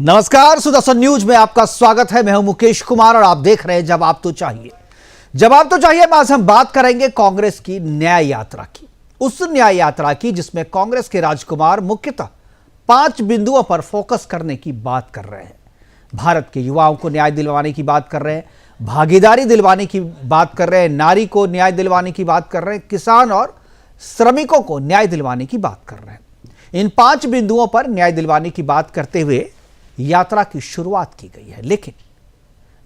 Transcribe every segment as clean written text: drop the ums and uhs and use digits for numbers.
नमस्कार, सुदर्शन न्यूज में आपका स्वागत है। मैं हूं मुकेश कुमार और आप देख रहे हैं जवाब तो चाहिए। जवाब तो चाहिए में आज हम बात करेंगे कांग्रेस की न्याय यात्रा की, उस न्याय यात्रा की जिसमें कांग्रेस के राजकुमार मुख्यतः 5 बिंदुओं पर फोकस करने की बात कर रहे हैं। भारत के युवाओं को न्याय दिलवाने की बात कर रहे हैं, भागीदारी दिलवाने की बात कर रहे हैं, नारी को न्याय दिलवाने की बात कर रहे हैं, किसान और श्रमिकों को न्याय दिलवाने की बात कर रहे हैं। इन 5 बिंदुओं पर न्याय दिलवाने की बात करते हुए यात्रा की शुरुआत की गई है। लेकिन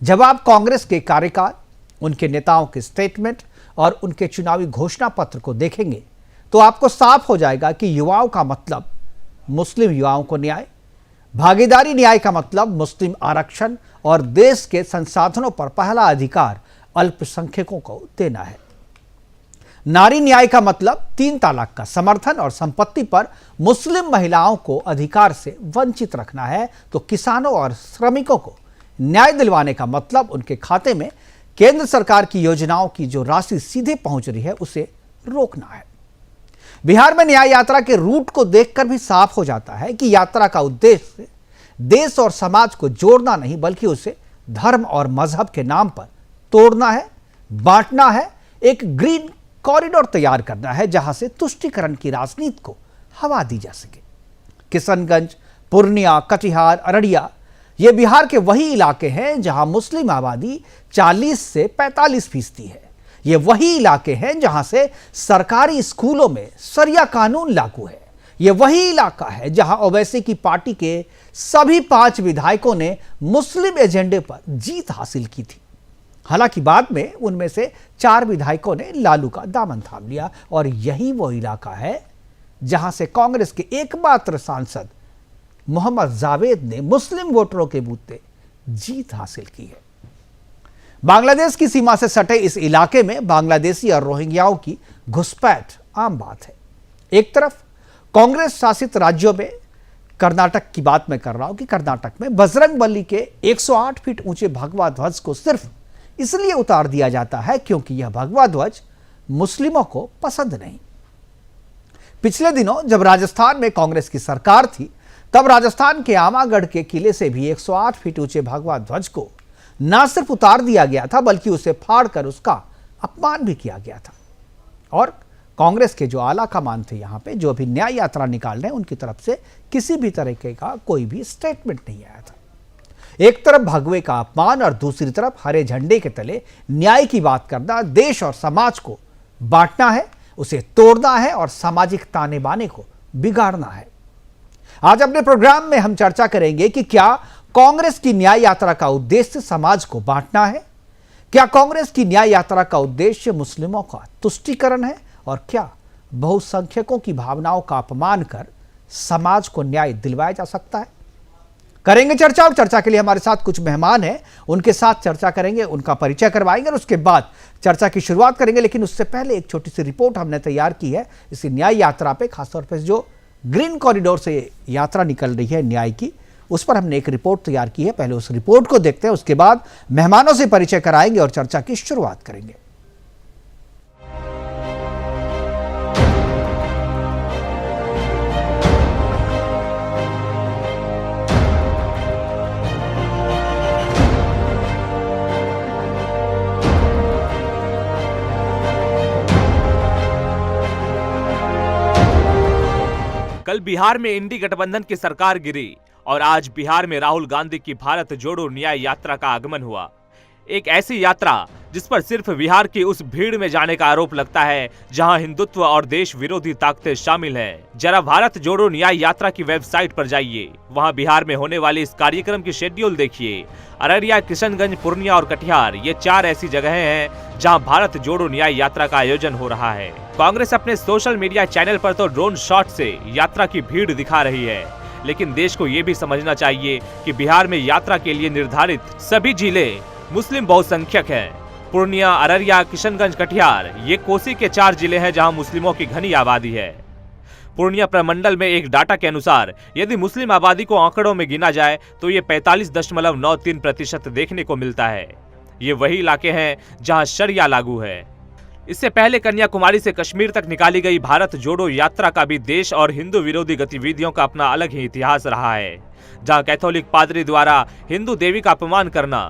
जब आप कांग्रेस के कार्यकाल, उनके नेताओं के स्टेटमेंट और उनके चुनावी घोषणा पत्र को देखेंगे तो आपको साफ हो जाएगा कि युवाओं का मतलब मुस्लिम युवाओं को न्याय, भागीदारी न्याय का मतलब मुस्लिम आरक्षण और देश के संसाधनों पर पहला अधिकार अल्पसंख्यकों को देना है। नारी न्याय का मतलब 3 तलाक का समर्थन और संपत्ति पर मुस्लिम महिलाओं को अधिकार से वंचित रखना है। तो किसानों और श्रमिकों को न्याय दिलवाने का मतलब उनके खाते में केंद्र सरकार की योजनाओं की जो राशि सीधे पहुंच रही है उसे रोकना है। बिहार में न्याय यात्रा के रूट को देखकर भी साफ हो जाता है कि यात्रा का उद्देश्य देश और समाज को जोड़ना नहीं बल्कि उसे धर्म और मजहब के नाम पर तोड़ना है, बांटना है, एक ग्रीन कॉरिडोर तैयार करना है जहां से तुष्टीकरण की राजनीति को हवा दी जा सके। किशनगंज, पूर्णिया, कटिहार, अररिया ये बिहार के वही इलाके हैं जहां मुस्लिम आबादी 40 से 45% है। ये वही इलाके हैं जहां से सरकारी स्कूलों में शरिया कानून लागू है। ये वही इलाका है जहां ओवैसी की पार्टी के सभी 5 विधायकों ने मुस्लिम एजेंडे पर जीत हासिल की थी। हालांकि बाद में उनमें से 4 विधायकों ने लालू का दामन थाम लिया और यही वो इलाका है जहां से कांग्रेस के एकमात्र सांसद मोहम्मद जावेद ने मुस्लिम वोटरों के बूते जीत हासिल की है। बांग्लादेश की सीमा से सटे इस इलाके में बांग्लादेशी और रोहिंग्याओं की घुसपैठ आम बात है। एक तरफ कांग्रेस शासित राज्यों में कर्नाटक की बात मैं कर रहा हूं कि कर्नाटक में बजरंगबली के 108 फीट ऊंचे भगवा ध्वज को सिर्फ इसलिए उतार दिया जाता है क्योंकि यह भगवा ध्वज मुस्लिमों को पसंद नहीं। पिछले दिनों जब राजस्थान में कांग्रेस की सरकार थी तब राजस्थान के आमागढ़ के किले से भी 108 फीट ऊंचे भगवा ध्वज को न सिर्फ उतार दिया गया था बल्कि उसे फाड़कर उसका अपमान भी किया गया था। और कांग्रेस के जो आला कमान थे यहां पे जो अभी न्याय यात्रा निकाल रहे हैं उनकी तरफ से किसी भी तरीके का कोई भी स्टेटमेंट नहीं आया था। एक तरफ भगवे का अपमान और दूसरी तरफ हरे झंडे के तले न्याय की बात करना, देश और समाज को बांटना है, उसे तोड़ना है और सामाजिक ताने बाने को बिगाड़ना है। आज अपने प्रोग्राम में हम चर्चा करेंगे कि क्या कांग्रेस की न्याय यात्रा का उद्देश्य समाज को बांटना है, क्या कांग्रेस की न्याय यात्रा का उद्देश्य मुस्लिमों का तुष्टीकरण है और क्या बहुसंख्यकों की भावनाओं का अपमान कर समाज को न्याय दिलवाया जा सकता है। करेंगे चर्चा और चर्चा के लिए हमारे साथ कुछ मेहमान हैं, उनके साथ चर्चा करेंगे, उनका परिचय करवाएंगे और उसके बाद चर्चा की शुरुआत करेंगे। लेकिन उससे पहले एक छोटी सी रिपोर्ट हमने तैयार की है इस न्याय यात्रा पे, खासतौर पर जो ग्रीन कॉरिडोर से यात्रा निकल रही है न्याय की, उस पर हमने एक रिपोर्ट तैयार की है। पहले उस रिपोर्ट को देखते हैं, उसके बाद मेहमानों से परिचय कराएंगे और चर्चा की शुरुआत करेंगे। कल बिहार में इंडी गठबंधन की सरकार गिरी और आज बिहार में राहुल गांधी की भारत जोड़ो न्याय यात्रा का आगमन हुआ। एक ऐसी यात्रा जिस पर सिर्फ बिहार की उस भीड़ में जाने का आरोप लगता है जहां हिंदुत्व और देश विरोधी ताकतें शामिल हैं। जरा भारत जोड़ो न्याय यात्रा की वेबसाइट पर जाइए, वहां बिहार में होने वाले इस कार्यक्रम की शेड्यूल देखिए। अररिया, किशनगंज, पूर्णिया और कटिहार ये 4 ऐसी जगहें हैं जहां भारत जोड़ो न्याय यात्रा का आयोजन हो रहा है। कांग्रेस अपने सोशल मीडिया चैनल पर तो ड्रोन शॉट से यात्रा की भीड़ दिखा रही है, लेकिन देश को ये भी समझना चाहिए कि बिहार में यात्रा के लिए निर्धारित सभी जिले मुस्लिम बहुसंख्यक हैं। पूर्णिया, अररिया, किशनगंज, कटिहार ये कोसी के 4 जिले हैं जहां मुस्लिमों की घनी आबादी है। पूर्णिया प्रमंडल में एक डाटा के अनुसार यदि मुस्लिम आबादी को आंकड़ों में गिना जाए तो ये 45.93% देखने को मिलता है। ये वही इलाके हैं जहां शरिया लागू है। इससे पहले कन्याकुमारी से कश्मीर तक निकाली गई भारत जोड़ो यात्रा का भी देश और हिंदू विरोधी गतिविधियों का अपना अलग ही इतिहास रहा है, जहां कैथोलिक पादरी द्वारा हिंदू देवी का अपमान करना,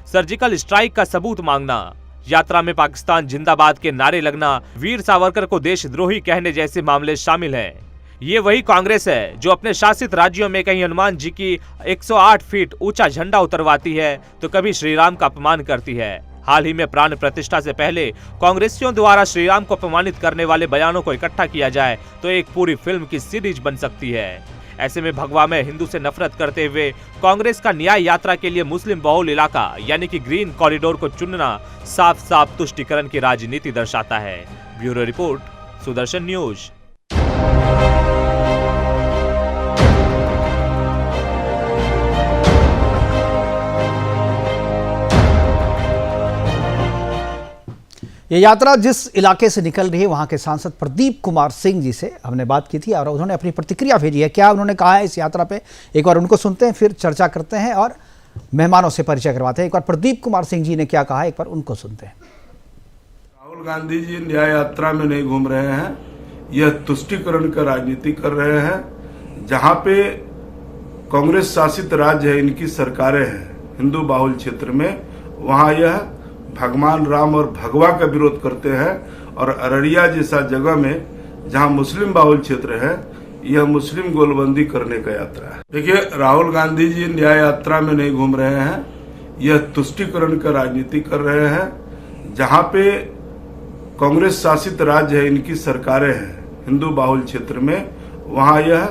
सर्जिकल स्ट्राइक का सबूत मांगना, यात्रा में पाकिस्तान जिंदाबाद के नारे लगना, वीर सावरकर को देशद्रोही कहने जैसे मामले शामिल हैं। ये वही कांग्रेस है जो अपने शासित राज्यों में कहीं हनुमान जी की 108 फीट ऊंचा झंडा उतरवाती है तो कभी श्रीराम का अपमान करती है। हाल ही में प्राण प्रतिष्ठा से पहले कांग्रेसियों द्वारा श्रीराम को अपमानित करने वाले बयानों को इकट्ठा किया जाए तो एक पूरी फिल्म की सीरीज बन सकती है। ऐसे में भगवा में हिंदू से नफरत करते हुए कांग्रेस का न्याय यात्रा के लिए मुस्लिम बहुल इलाका यानी कि ग्रीन कॉरिडोर को चुनना साफ साफ तुष्टीकरण की राजनीति दर्शाता है। Bureau report, Sudarshan news. ये यात्रा जिस इलाके से निकल रही है वहां के सांसद प्रदीप कुमार सिंह जी से हमने बात की थी और उन्होंने अपनी प्रतिक्रिया भेजी है। क्या उन्होंने कहा है इस यात्रा पे, एक बार उनको सुनते हैं, फिर चर्चा करते हैं और मेहमानों से परिचय करवाते हैं। एक बार प्रदीप कुमार सिंह जी ने क्या कहा है, एक बार उनको सुनते हैं। राहुल गांधी जी न्याय यात्रा में नहीं घूम रहे हैं, यह तुष्टीकरण का राजनीति कर रहे हैं। जहां पे कांग्रेस शासित राज्य है, इनकी सरकारें हैं हिंदू बाहुल क्षेत्र में, वहां यह भगवान राम और भगवा का विरोध करते हैं। और अररिया जैसा जगह में जहां मुस्लिम बाहुल क्षेत्र है, यह मुस्लिम गोलबंदी करने का यात्रा है। देखिए, राहुल गांधी जी न्याय यात्रा में नहीं घूम रहे हैं, यह तुष्टीकरण का राजनीति कर रहे हैं। जहां पे कांग्रेस शासित राज्य है, इनकी सरकारें हैं हिंदू बाहुल क्षेत्र में, वहां यह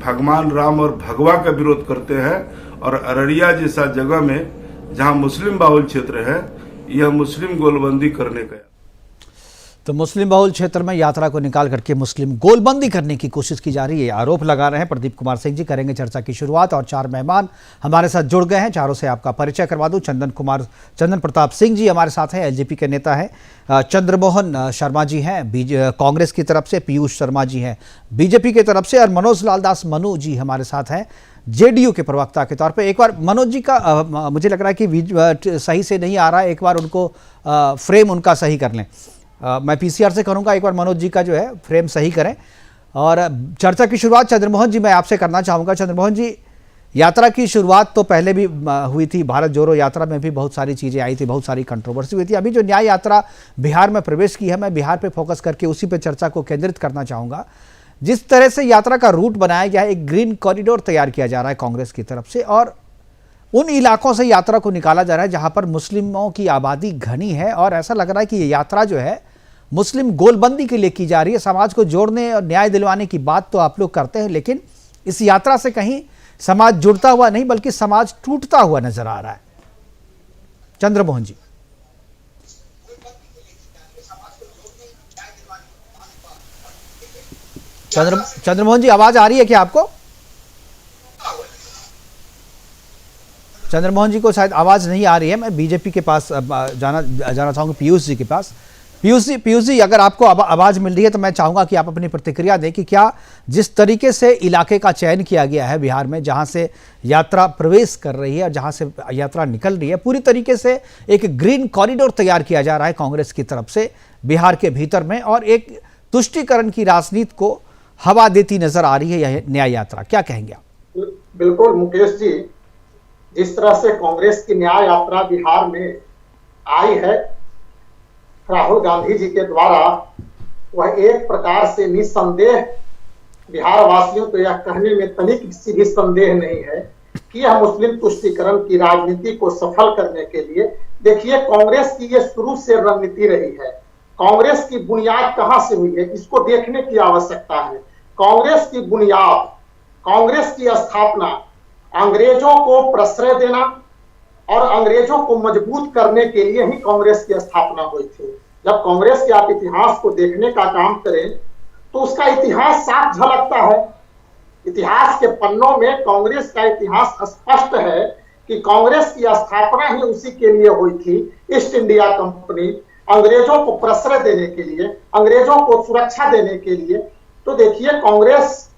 भगवान राम और भगवा का विरोध करते हैं। और अररिया जैसा जगह में जहां मुस्लिम बाहुल क्षेत्र है, यह मुस्लिम गोलबंदी करने का। तो मुस्लिम बहुल क्षेत्र में यात्रा को निकाल करके मुस्लिम गोलबंदी करने की कोशिश की जा रही है, आरोप लगा रहे हैं प्रदीप कुमार सिंह जी। करेंगे चर्चा की शुरुआत और चार मेहमान हमारे साथ जुड़ गए हैं, चारों से आपका परिचय करवा दूं। चंदन प्रताप सिंह जी हमारे साथ हैं, एलजेपी के नेता हैं। चंद्रमोहन शर्मा जी हैं कांग्रेस की तरफ से, पीयूष शर्मा जी हैं बीजेपी की तरफ से, और मनोज लाल दास मनु जी हमारे साथ हैं जेडीयू के प्रवक्ता के तौर पे। एक बार मनोज जी का मुझे लग रहा है कि सही से नहीं आ रहा है, एक बार उनको फ्रेम उनका सही कर लें। मैं पीसीआर से करूंगा, एक बार मनोज जी का जो है फ्रेम सही करें। और चर्चा की शुरुआत चंद्रमोहन जी मैं आपसे करना चाहूँगा। चंद्रमोहन जी, यात्रा की शुरुआत तो पहले भी हुई थी, भारत जोड़ो यात्रा में भी बहुत सारी चीज़ें आई थी, बहुत सारी कंट्रोवर्सी हुई थी। अभी जो न्याय यात्रा बिहार में प्रवेश की है, मैं बिहार पे फोकस करके उसी पे चर्चा को केंद्रित करना चाहूँगा। जिस तरह से यात्रा का रूट बनाया गया है, एक ग्रीन कॉरिडोर तैयार किया जा रहा है कांग्रेस की तरफ से, और उन इलाकों से यात्रा को निकाला जा रहा है जहां पर मुस्लिमों की आबादी घनी है, और ऐसा लग रहा है कि ये यात्रा जो है मुस्लिम गोलबंदी के लिए की जा रही है। समाज को जोड़ने और न्याय दिलवाने की बात तो आप लोग करते हैं, लेकिन इस यात्रा से कहीं समाज जुड़ता हुआ नहीं बल्कि समाज टूटता हुआ नजर आ रहा है। चंद्रमोहन जी। चंद्रमोहन जी, आवाज आ रही है क्या आपको? चंद्रमोहन जी को शायद आवाज नहीं आ रही है। मैं बीजेपी के पास जाना चाहूंगा, पीयूष जी के पास। पीयूष जी, अगर आपको आवाज मिल रही है तो मैं चाहूंगा कि आप अपनी प्रतिक्रिया दें कि क्या जिस तरीके से इलाके का चयन किया गया है बिहार में, जहां से यात्रा प्रवेश कर रही है और जहां से यात्रा निकल रही है, पूरी तरीके से एक ग्रीन कॉरिडोर तैयार किया जा रहा है कांग्रेस की तरफ से बिहार के भीतर में, और एक तुष्टीकरण की राजनीति को हवा देती नजर आ रही है यह न्याय यात्रा, क्या कहेंगे आप? बिल्कुल मुकेश जी, जिस तरह से कांग्रेस की न्याय यात्रा बिहार में आई है राहुल गांधी जी के द्वारा, वह एक प्रकार से निसंदेह बिहार वासियों को यह कहने में तनिक भी संदेह नहीं है कि यह मुस्लिम तुष्टीकरण की राजनीति को सफल करने के लिए, देखिए कांग्रेस की यह शुरू से रणनीति रही है। कांग्रेस की बुनियाद कहां से हुई है, इसको देखने की आवश्यकता है। कांग्रेस की बुनियाद, कांग्रेस की स्थापना अंग्रेजों को प्रश्रय देना और अंग्रेजों को मजबूत करने के लिए ही कांग्रेस की स्थापना हुई थी। जब कांग्रेस के आप इतिहास को देखने का काम करें तो उसका इतिहास साफ झलकता है। इतिहास के पन्नों में कांग्रेस का इतिहास स्पष्ट है कि कांग्रेस की स्थापना ही उसी के लिए हुई थी। ईस्ट इंडिया कंपनी, अंग्रेजों को प्रश्रय देने के लिए, अंग्रेजों को सुरक्षा देने के लिए। तो देखिए, कांग्रेस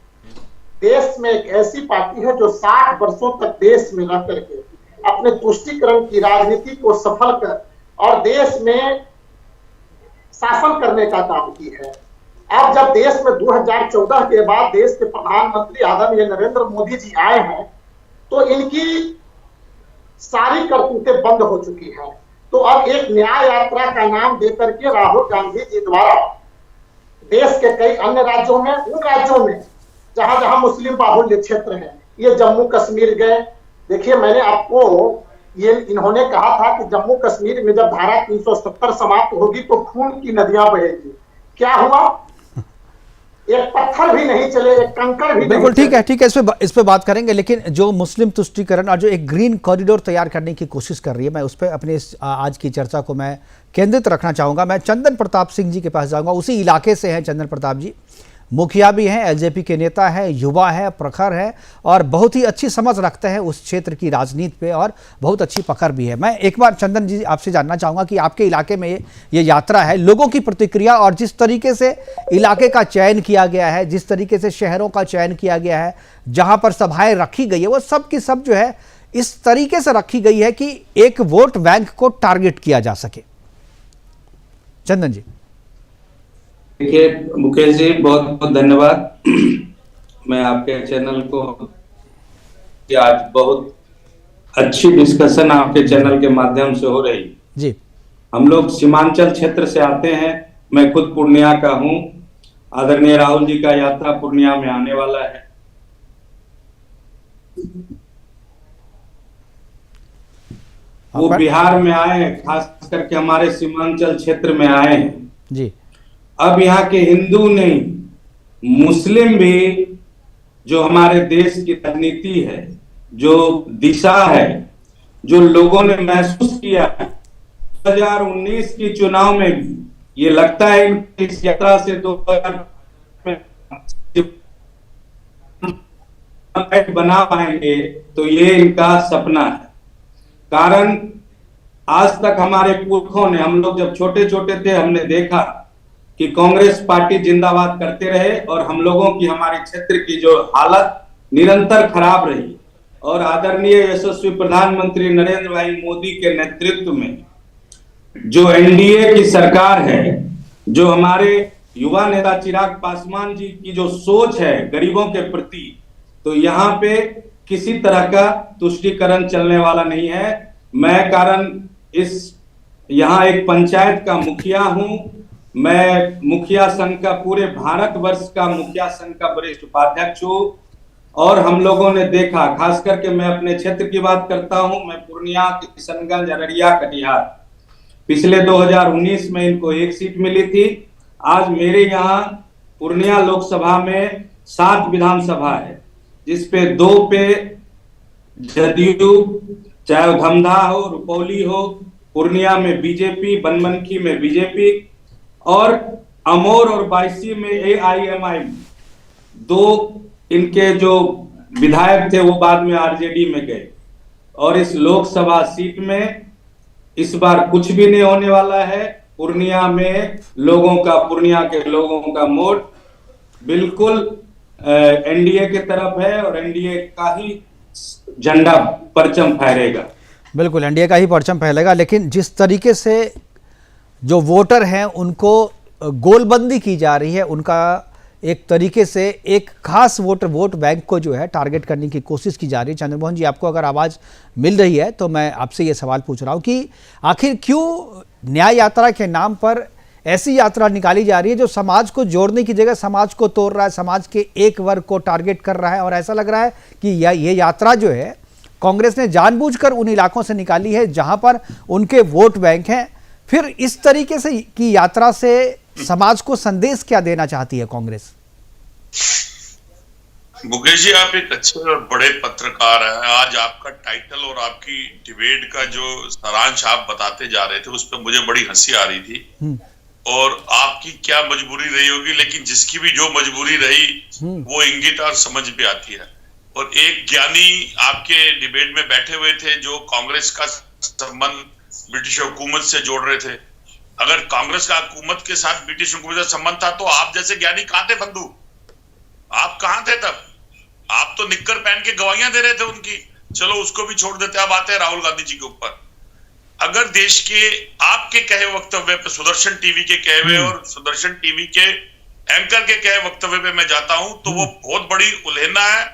देश में एक ऐसी पार्टी है जो 60 वर्षों तक देश में रह करके अपने तुष्टीकरण की राजनीति को सफल कर और देश में शासन करने का काम की है। अब जब देश में 2014 के बाद देश के प्रधानमंत्री आदरणीय नरेंद्र मोदी जी आए हैं, तो इनकी सारी करतूतें बंद हो चुकी हैं। तो अब एक न्याय यात्रा का नाम देकर के राहुल गांधी जी द्वारा देश के कई अन्य राज्यों में, उन राज्यों में जहां जहां मुस्लिम बाहुल्य क्षेत्र है, ये जम्मू कश्मीर गए। देखिए, मैंने आपको ये इन्होंने कहा था कि जम्मू कश्मीर में जब धारा 370 समाप्त होगी तो खून की नदियां बहेगी। क्या हुआ? एक पत्थर भी नहीं चले, एक कंकड़ भी बिल्कुल नहीं चले। ठीक है, इस पे बात करेंगे। लेकिन जो मुस्लिम तुष्टीकरण और जो एक ग्रीन कॉरिडोर तैयार करने की कोशिश कर रही है, मैं उस पर अपने आज की चर्चा को मैं केंद्रित रखना चाहूँगा। मैं चंदन प्रताप सिंह जी के पास जाऊँगा, उसी इलाके से हैं चंदन प्रताप जी, मुखिया भी हैं, एलजेपी के नेता हैं, युवा है, प्रखर है और बहुत ही अच्छी समझ रखते हैं उस क्षेत्र की राजनीति पे और बहुत अच्छी पकड़ भी है। मैं एक बार चंदन जी आपसे जानना चाहूँगा कि आपके इलाके में ये यात्रा है, लोगों की प्रतिक्रिया और जिस तरीके से इलाके का चयन किया गया है, जिस तरीके से शहरों का चयन किया गया है, जहाँ पर सभाएँ रखी गई है, वो सब की सब जो है इस तरीके से रखी गई है कि एक वोट बैंक को टारगेट किया जा सके। चंदन जी। देखिए मुकेश जी, बहुत बहुत धन्यवाद। मैं आपके चैनल को, आज बहुत अच्छी डिस्कशन आपके चैनल के माध्यम से हो रही जी। हम लोग सीमांचल क्षेत्र से आते हैं, मैं खुद पूर्णिया का हूं। आदरणीय राहुल जी का यात्रा पूर्णिया में आने वाला है। वो बिहार में आए, खास करके हमारे सीमांचल क्षेत्र में आए हैं जी। अब यहाँ के हिंदू नहीं, मुस्लिम भी, जो हमारे देश की राजनीति है, जो दिशा है, जो लोगों ने महसूस किया 2019 की चुनाव में भी, ये लगता है इस यात्रा से 2000 बना पाएंगे, तो ये इनका सपना है। कारण आज तक हमारे पुरखों ने, हम लोग जब छोटे छोटे थे, हमने देखा कि कांग्रेस पार्टी जिंदाबाद करते रहे और हम लोगों की, हमारे क्षेत्र की जो हालत निरंतर खराब रही। और आदरणीय यशस्वी प्रधानमंत्री नरेंद्र भाई मोदी के नेतृत्व में जो एनडीए की सरकार है, जो हमारे युवा नेता चिराग पासवान जी की जो सोच है गरीबों के प्रति, तो यहाँ पे किसी तरह का तुष्टीकरण चलने वाला नहीं है। मैं कारण यहाँ एक पंचायत का मुखिया हूं, मैं मुखिया संघ का, पूरे भारतवर्ष का मुखिया संघ का वरिष्ठ उपाध्यक्ष हूं। और हम लोगों ने देखा, खास करके मैं अपने क्षेत्र की बात करता हूं, मैं पूर्णिया, किशनगंज, अररिया, कटिहार, पिछले 2019 में इनको एक सीट मिली थी। आज मेरे यहाँ पूर्णिया लोकसभा में 7 विधानसभा है, जिसपे 2 पे जदयू, चाहे धमधा हो, रुपौली हो, पूर्णिया में बीजेपी, बनमनखी में बीजेपी और अमोर और बायसी में AIMI। 2 इनके जो विधायक थे वो बाद में आरजेडी में गए। और इस लोकसभा सीट में इस बार कुछ भी नहीं होने वाला है। पूर्णिया में लोगों का, पूर्णिया के लोगों का वोट बिल्कुल एनडीए के तरफ है और एनडीए का ही झंडा, परचम फहरेगा। बिल्कुल एनडीए का ही परचम फहरेगा। लेकिन जिस तरीके से जो वोटर हैं उनको गोलबंदी की जा रही है, उनका एक तरीके से एक खास वोट बैंक को जो है टारगेट करने की कोशिश की जा रही है। चंद्रमोहन जी, आपको अगर आवाज़ मिल रही है तो मैं आपसे ये सवाल पूछ रहा हूँ कि आखिर क्यों न्याय यात्रा के नाम पर ऐसी यात्रा निकाली जा रही है जो समाज को जोड़ने की जगह समाज को तोड़ रहा है, समाज के एक वर्ग को टारगेट कर रहा है। और ऐसा लग रहा है कि ये यात्रा जो है कांग्रेस ने जानबूझकर उन इलाकों से निकाली है जहां पर उनके वोट बैंक हैं। फिर इस तरीके से की यात्रा से समाज को संदेश क्या देना चाहती है कांग्रेस? मुकेश जी, आप एक अच्छे और बड़े पत्रकार हैं। आज आपका टाइटल और आपकी डिबेट का जो सारांश आप बताते जा रहे थे, उस पर मुझे बड़ी हंसी आ रही थी। और आपकी क्या मजबूरी रही होगी, लेकिन जिसकी भी जो मजबूरी रही वो इंगित और समझ भी आती है। और एक ज्ञानी आपके डिबेट में बैठे हुए थे जो कांग्रेस का संबंध ब्रिटिश हुकूमत से जोड़ रहे थे। अगर कांग्रेस का हुकूमत के साथ ब्रिटिश हुकूमत का संबंध था तो आप जैसे ज्ञानी कहां थे बंधु? आप कहां थे तब? आप तो निक्कर पहन के गवाहियां दे रहे थे उनकी। चलो उसको भी छोड़ देते, अब आते हैं राहुल गांधी जी के ऊपर। अगर देश के आपके कहे वक्तव्य पे, सुदर्शन टीवी के कहे हुए और सुदर्शन टीवी के एंकर के कहे वक्तव्य पे मैं जाता हूं, तो वो बहुत बड़ी उल्लंघना है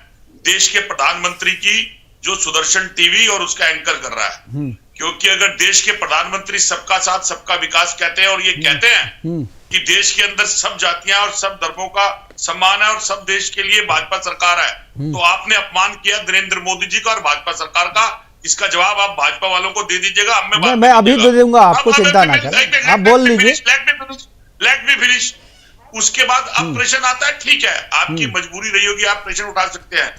देश के प्रधानमंत्री की, जो सुदर्शन टीवी और उसका एंकर कर रहा है। क्योंकि अगर देश के प्रधानमंत्री सबका साथ सबका विकास कहते हैं और ये कहते हैं कि देश के अंदर सब जातियां और सब धर्मों का सम्मान है और सब देश के लिए भाजपा सरकार है, तो आपने अपमान किया नरेंद्र मोदी जी का और भाजपा सरकार का। इसका जवाब आप भाजपा वालों को दे दीजिएगा। मैं अभी दे दूंगा, आपको चिंता ना करें, आप बोल लीजिए। Let me finish. उसके बाद अब प्रश्न आता है, ठीक है आपकी मजबूरी रही होगी, आप प्रश्न उठा सकते हैं।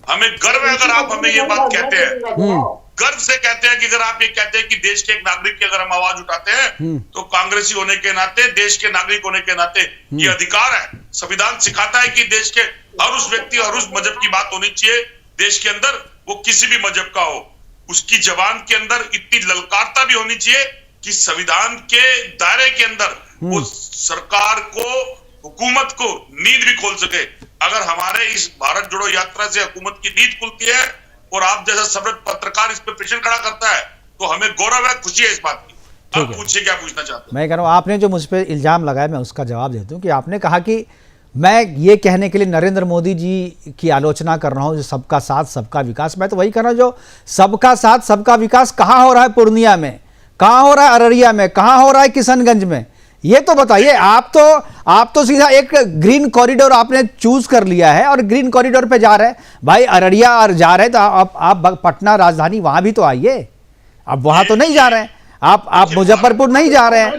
हमें गर्व है अगर आप हमें ये बात कहते हैं, गर्व से कहते हैं कि अगर आप ये कहते हैं कि देश के एक नागरिक की अगर हम आवाज उठाते हैं तो कांग्रेसी होने के नाते, देश के नागरिक होने के नाते ये अधिकार है। संविधान सिखाता है कि देश के हर उस व्यक्ति, हर उस मजहब की बात होनी चाहिए देश के अंदर, वो किसी भी मजहब का हो। उसकी जबान के अंदर इतनी ललकारता भी होनी चाहिए कि संविधान के दायरे के अंदर वो सरकार को, हुकूमत को नींद भी खोल सके। अगर हमारे इस भारत जोड़ो यात्रा से हुकूमत की नींद खुलती है और आप जैसा समृद्ध पत्रकार इस पे प्रश्न खड़ा करता है, तो हमें गौरव है, खुशी है इस बात की। अब पूछिए क्या पूछना चाहते हैं। मैं कह रहा हूं, आपने जो मुझ पे इल्जाम लगाया मैं उसका जवाब देता हूं कि आपने कहा कि मैं ये कहने के लिए नरेंद्र मोदी जी की आलोचना कर रहा हूं, जो सबका साथ सबका विकास। मैं तो वही कह रहा हूं, जो सबका साथ सबका विकास कहाँ हो रहा है? पूर्णिया में कहाँ हो रहा है? अररिया में कहाँ हो रहा है? किशनगंज में? ये तो बताइए। आप तो सीधा एक ग्रीन कॉरिडोर आपने चूज कर लिया है और ग्रीन कॉरिडोर पे जा रहे हैं। भाई अररिया और जा रहे हैं तो आप पटना राजधानी वहां भी तो आइए। आप वहां तो नहीं जा रहे हैं, आप मुजफ्फरपुर नहीं जा रहे हैं।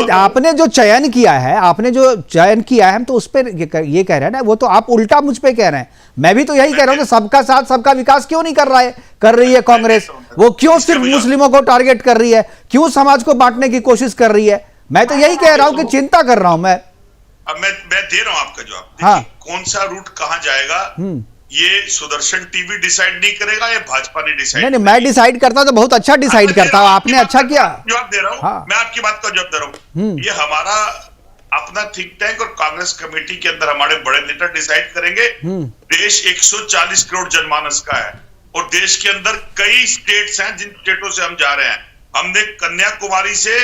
आपने जो चयन किया है, हम तो उस पर ये कह रहे हैं ना, वो तो आप उल्टा मुझ पे कह रहे हैं। मैं भी तो यही कह रहा हूं, सबका साथ सबका विकास क्यों नहीं कर रही है कांग्रेस? वो क्यों सिर्फ मुस्लिमों को टारगेट कर रही है? क्यों समाज को बांटने की कोशिश कर रही है? मैं तो यही कह रहा हूं कि चिंता कर रहा हूं मैं। अब मैं दे रहा हूं आपका जवाब। हाँ, कौन सा रूट कहां जाएगा ये सुदर्शन टीवी डिसाइड नहीं करेगा, ये भाजपा ने डिसाइड। नहीं, मैं डिसाइड करता तो बहुत अच्छा डिसाइड करता हूं। आपने अच्छा किया। जवाब दे रहा हूं। हाँ। मैं आपकी बात का जवाब दे रहा हूं। ये हमारा अपना थिंक टैंक और कांग्रेस कमेटी के अंदर हमारे बड़े नेता डिसाइड करेंगे। देश 140 करोड़ जनमानस का है और देश के अंदर कई स्टेट्स हैं जिन स्टेटों से हम जा रहे हैं। हमने कन्याकुमारी से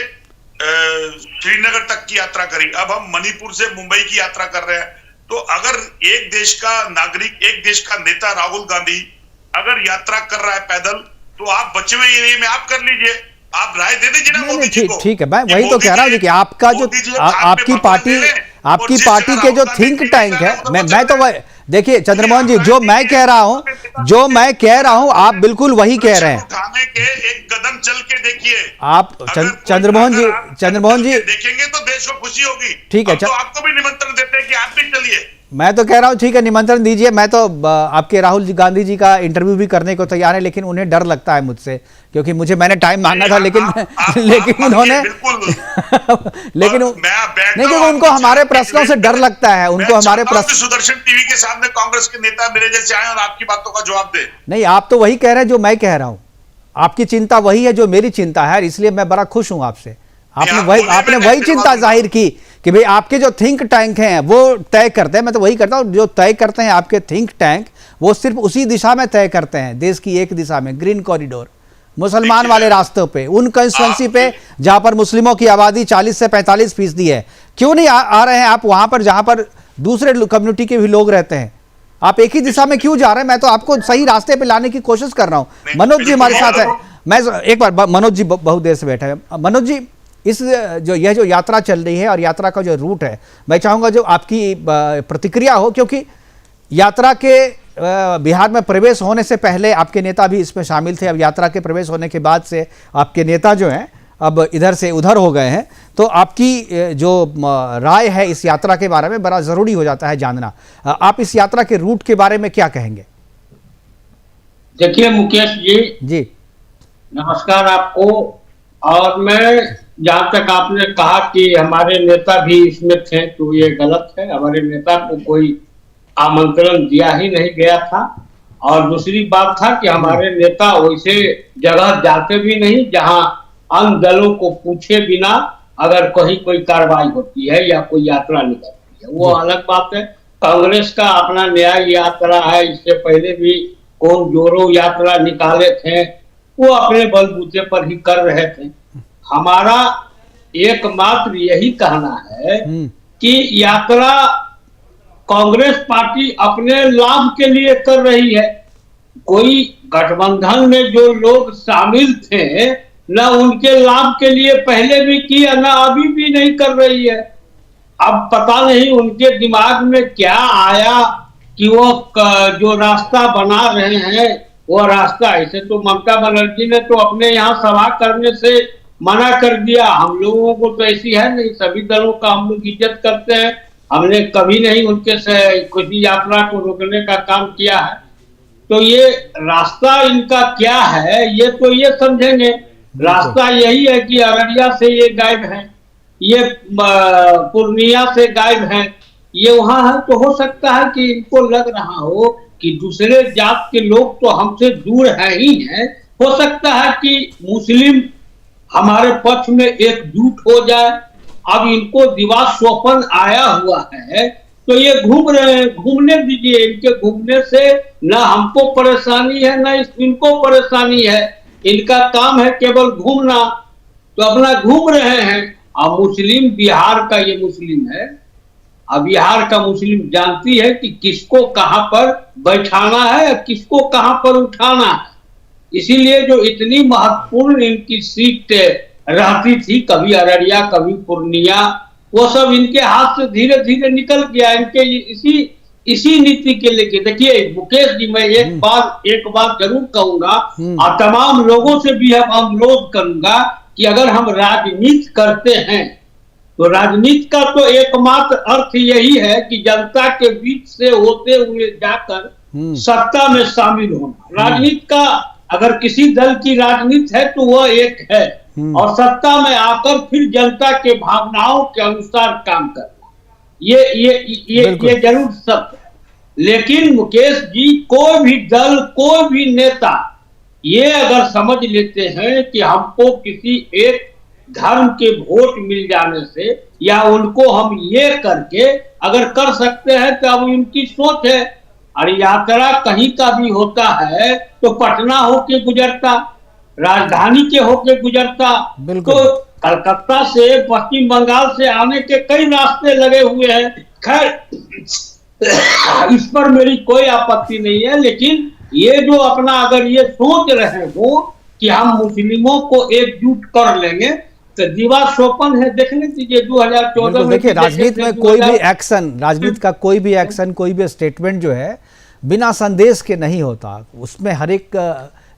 श्रीनगर तक की यात्रा करी, अब हम मणिपुर से मुंबई की यात्रा कर रहे हैं। तो अगर एक देश का नागरिक, एक देश का नेता राहुल गांधी अगर यात्रा कर रहा है पैदल, तो आप बचे हुए एरिया में आप कर लीजिए, आप राय दे दीजिए ना मोदी जी को। ठीक है, मैं वही तो कह रहा हूं कि आपका जो आपकी पार्टी के जो थिंक टैंक है, मैं तो वही, देखिए चंद्रमोहन जी, जो मैं कह रहा हूं आप बिल्कुल वही कह रहे हैं। उठाने के एक कदम चल के देखिए आप। चंद्रमोहन जी देखेंगे तो देश को खुशी होगी। ठीक है, तो आपको भी निमंत्रण देते हैं कि आप भी चलिए। मैं तो कह रहा हूं ठीक है, निमंत्रण दीजिए। मैं तो आपके राहुल गांधी जी का इंटरव्यू भी करने को तैयार है, लेकिन उन्हें डर लगता है मुझसे, क्योंकि मैंने टाइम मांगा था, लेकिन उन्होंने लेकिन नहीं, क्योंकि उनको हमारे प्रश्नों से डर लगता है। उनको हमारे प्रश्न, सुदर्शन टीवी के सामने कांग्रेस के नेता मेरे जैसे आए और आपकी बातों का जवाब दे। नहीं, आप तो वही कह रहे हैं जो मैं कह रहा हूं। आपकी चिंता वही है जो मेरी चिंता है, इसलिए मैं बड़ा खुश हूं आपसे। आपने वही चिंता जाहिर की कि भाई आपके जो थिंक टैंक हैं वो तय करते हैं। मैं तो वही करता हूं, जो तय करते हैं आपके थिंक टैंक, वो सिर्फ उसी दिशा में तय करते हैं, देश की एक दिशा में, ग्रीन कॉरिडोर, मुसलमान वाले रास्तों पे, उन कंस्टिट्यूएंसी पे जहां पर मुस्लिमों की आबादी 40 से 45% है। क्यों नहीं आ रहे हैं आप वहां पर जहां पर दूसरे कम्युनिटी के भी लोग रहते हैं? आप एक ही दिशा में क्यों जा रहे हैं? मैं तो आपको सही रास्ते पे लाने की कोशिश कर रहा हूं। मनोज जी हमारे साथ है। मैं एक बार, मनोज जी बहुत देर से बैठे हैं। मनोज जी, यह जो यात्रा चल रही है और यात्रा का जो रूट है, मैं चाहूंगा जो आपकी प्रतिक्रिया हो, क्योंकि यात्रा के बिहार में प्रवेश होने से पहले आपके नेता भी इसमें शामिल थे। अब यात्रा के प्रवेश होने के बाद से आपके नेता जो हैं अब इधर से उधर हो गए हैं। तो आपकी जो राय है इस यात्रा के बारे में बड़ा जरूरी हो जाता है जानना। आप इस यात्रा के रूट के बारे में क्या कहेंगे? देखिए मुकेश जी, नमस्कार आपको। और मैं, जहां तक आपने कहा कि हमारे नेता भी इसमें थे, तो ये गलत है। हमारे नेता को कोई आमंत्रण दिया ही नहीं गया था। और दूसरी बात था कि हमारे नेता वैसे जगह जाते भी नहीं जहां अन्य दलों को पूछे बिना अगर कहीं कोई कार्रवाई होती है या कोई यात्रा निकलती है, वो अलग बात है। कांग्रेस का अपना न्याय यात्रा है, इससे पहले भी कौन जोड़ो यात्रा निकाले थे, वो अपने बलबूते पर ही कर रहे थे। हमारा एकमात्र यही कहना है कि यात्रा कांग्रेस पार्टी अपने लाभ के लिए कर रही है। कोई गठबंधन में जो लोग शामिल थे न उनके लाभ के लिए पहले भी किया, न अभी भी नहीं कर रही है। अब पता नहीं उनके दिमाग में क्या आया कि वो जो रास्ता बना रहे हैं वो रास्ता, ऐसे तो ममता बनर्जी ने तो अपने यहाँ सभा करने से मना कर दिया। हम लोगों को तो ऐसी है नहीं, सभी दलों का हम लोग इज्जत करते हैं, हमने कभी नहीं उनके से किसी यात्रा को रोकने का काम किया है। तो ये रास्ता इनका क्या है ये तो ये समझेंगे। रास्ता यही है कि अररिया से ये गायब है, ये पूर्णिया से गायब है, ये वहां है। तो हो सकता है कि इनको लग रहा हो कि दूसरे जात के लोग तो हमसे दूर है ही हैं। हो सकता है कि मुस्लिम हमारे पक्ष में एकजुट हो जाए। अब इनको दिवा स्वप्न आया हुआ है तो ये घूम रहे हैं, घूमने दीजिए। इनके घूमने से न हमको परेशानी है न इनको परेशानी है। इनका काम है केवल घूमना, तो अपना घूम रहे हैं। अब मुस्लिम बिहार का ये मुस्लिम है, अब बिहार का मुस्लिम जानती है कि किसको कहां पर बैठाना है, किसको कहां पर उठाना है। इसीलिए जो इतनी महत्वपूर्ण इनकी सीट रहती थी, कभी अररिया कभी पूर्णिया, वो सब इनके हाथ से धीरे धीरे निकल गया। इनके इसी नीति के लेके देखिए मुकेश जी, मैं एक बात जरूर कहूंगा और तमाम लोगों से भी हम अनुरोध करूंगा कि अगर हम राजनीति करते हैं तो राजनीति का तो एकमात्र अर्थ यही है कि जनता के बीच से होते हुए जाकर सत्ता में शामिल होना। राजनीति का अगर किसी दल की राजनीति है तो वह एक है, और सत्ता में आकर फिर जनता के भावनाओं के अनुसार काम करना, ये जरूर सत्य है। लेकिन मुकेश जी, कोई भी दल, कोई भी नेता ये अगर समझ लेते हैं कि हमको किसी एक धर्म के वोट मिल जाने से या उनको हम ये करके अगर कर सकते हैं तो अब उनकी सोच है। और यात्रा कहीं का भी होता है तो पटना होके गुजरता, राजधानी के होके गुजरता, तो कलकत्ता से पश्चिम बंगाल से आने के कई रास्ते लगे हुए हैं। खैर इस पर मेरी कोई आपत्ति नहीं है, लेकिन ये जो अपना अगर ये सोच रहे हो कि हम मुस्लिमों को एकजुट कर लेंगे तो दीवा स्वप्न है। देखने दीजिए 2014 में, देखिए राजनीति में कोई भी एक्शन, राजनीति का कोई भी एक्शन, कोई भी स्टेटमेंट जो है बिना संदेश के नहीं होता। उसमें हर एक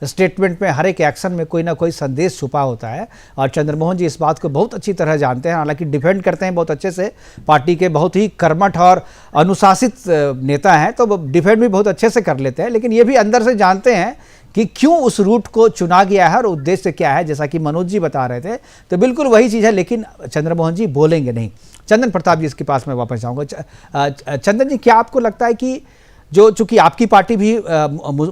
स्टेटमेंट में, हर एक एक्शन में कोई ना कोई संदेश छुपा होता है। और चंद्रमोहन जी इस बात को बहुत अच्छी तरह जानते हैं, हालांकि डिफेंड करते हैं बहुत अच्छे से। पार्टी के बहुत ही कर्मठ और अनुशासित नेता हैं तो डिफेंड भी बहुत अच्छे से कर लेते हैं, लेकिन ये भी अंदर से जानते हैं कि क्यों उस रूट को चुना गया है और उद्देश्य क्या है। जैसा कि मनोज जी बता रहे थे तो बिल्कुल वही चीज़ है, लेकिन चंद्रमोहन जी बोलेंगे नहीं। चंदन प्रताप जी इसके पास मैं वापस जाऊँगा। चंदन जी, क्या आपको लगता है कि जो चूंकि आपकी पार्टी भी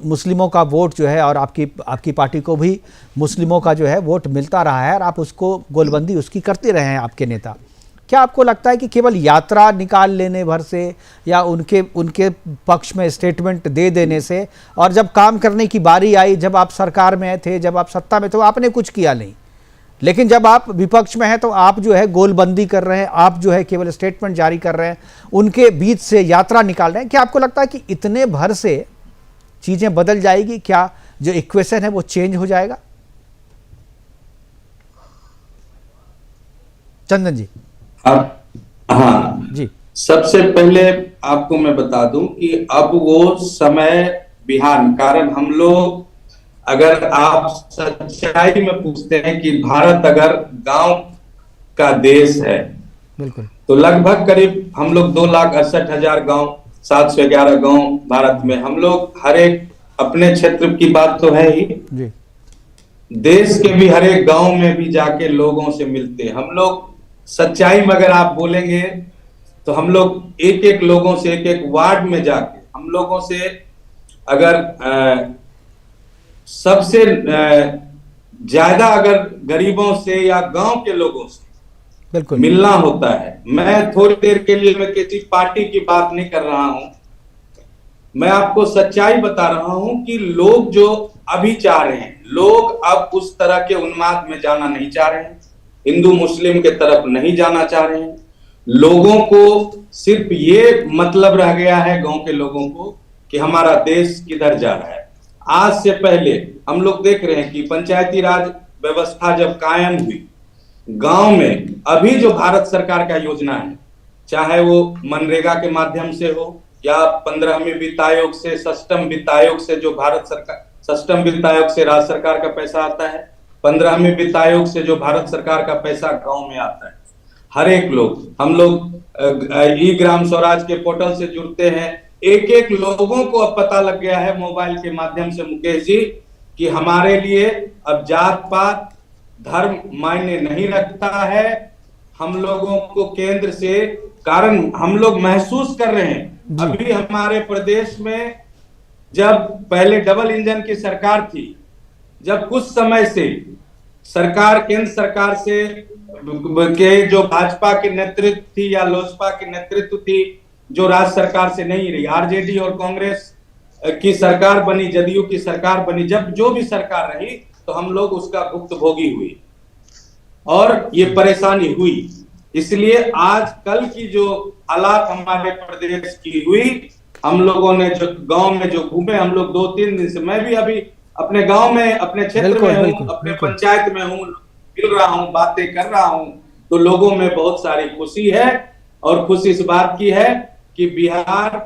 मुस्लिमों का वोट जो है और आपकी पार्टी को भी मुस्लिमों का जो है वोट मिलता रहा है और आप उसको गोलबंदी उसकी करते रहे हैं आपके नेता, क्या आपको लगता है कि केवल यात्रा निकाल लेने भर से या उनके पक्ष में स्टेटमेंट दे देने से और जब काम करने की बारी आई, जब आप सरकार में थे, जब आप सत्ता में थे, आपने कुछ किया नहीं, लेकिन जब आप विपक्ष में हैं तो आप जो है गोलबंदी कर रहे हैं, आप जो है केवल स्टेटमेंट जारी कर रहे हैं, उनके बीच से यात्रा निकाल रहे हैं। क्या आपको लगता है कि इतने भर से चीजें बदल जाएगी? क्या जो इक्वेशन है वो चेंज हो जाएगा? चंदन जी। हाँ जी, सबसे पहले आपको मैं बता दूं कि अब वो समय बिहार में, कारण हम लोग, अगर आप सच्चाई में पूछते हैं कि भारत अगर गांव का देश है बिल्कुल, तो लगभग करीब हम लोग 2,68,000 गांव, 711 गांव भारत में, हम लोग हर एक अपने क्षेत्र की बात तो है ही जी, देश के भी हर एक गांव में भी जाके लोगों से मिलते हैं हम लोग। सच्चाई में अगर आप बोलेंगे तो हम लोग एक एक लोगों से, एक एक वार्ड में जाके हम लोगों से अगर सबसे ज्यादा अगर गरीबों से या गांव के लोगों से बिल्कुल मिलना होता है। मैं थोड़ी देर के लिए मैं किसी पार्टी की बात नहीं कर रहा हूं, मैं आपको सच्चाई बता रहा हूं कि लोग जो अभी चाह रहे हैं, लोग अब उस तरह के उन्माद में जाना नहीं चाह रहे हैं, हिंदू मुस्लिम के तरफ नहीं जाना चाह रहे हैं। लोगों को सिर्फ ये मतलब रह गया है, गांव के लोगों को, कि हमारा देश किधर जा रहा है। आज से पहले हम लोग देख रहे हैं कि पंचायती राज व्यवस्था जब कायम हुई, गांव में अभी जो भारत सरकार का योजना है, चाहे वो मनरेगा के माध्यम से हो या 15वीं वित्त आयोग से, सष्टम वित्त आयोग से, जो भारत सरकार, सष्टम वित्त आयोग से राज्य सरकार का पैसा आता है, 15वीं वित्त आयोग से जो भारत सरकार का पैसा गांव में आता है, हर एक लोग, हम लोग ई ग्राम स्वराज के पोर्टल से जुड़ते हैं, एक एक लोगों को अब पता लग गया है मोबाइल के माध्यम से, मुकेश जी, कि हमारे लिए अब जात पात धर्म मायने नहीं रखता है। हम लोगों को केंद्र से, कारण हम लोग महसूस कर रहे हैं, अभी हमारे प्रदेश में जब पहले डबल इंजन की सरकार थी, जब कुछ समय से सरकार, केंद्र सरकार से के जो भाजपा की नेतृत्व थी या लोजपा की नेतृत्व थी, जो राज्य सरकार से नहीं रही, आरजेडी और कांग्रेस की सरकार बनी, जदयू की सरकार बनी, जब जो भी सरकार रही तो हम लोग उसका भुक्तभोगी हुए और ये परेशानी हुई। इसलिए आज कल की जो हालात हमारे प्रदेश की हुई, हम लोगों ने जो गांव में जो घूमे, हम लोग 2-3 दिन से, मैं भी अभी अपने गांव में, अपने क्षेत्र में हूँ, अपने पंचायत में हूँ, मिल रहा हूँ, बातें कर रहा हूँ, तो लोगों में बहुत सारी खुशी है। और खुशी इस बात की है कि बिहार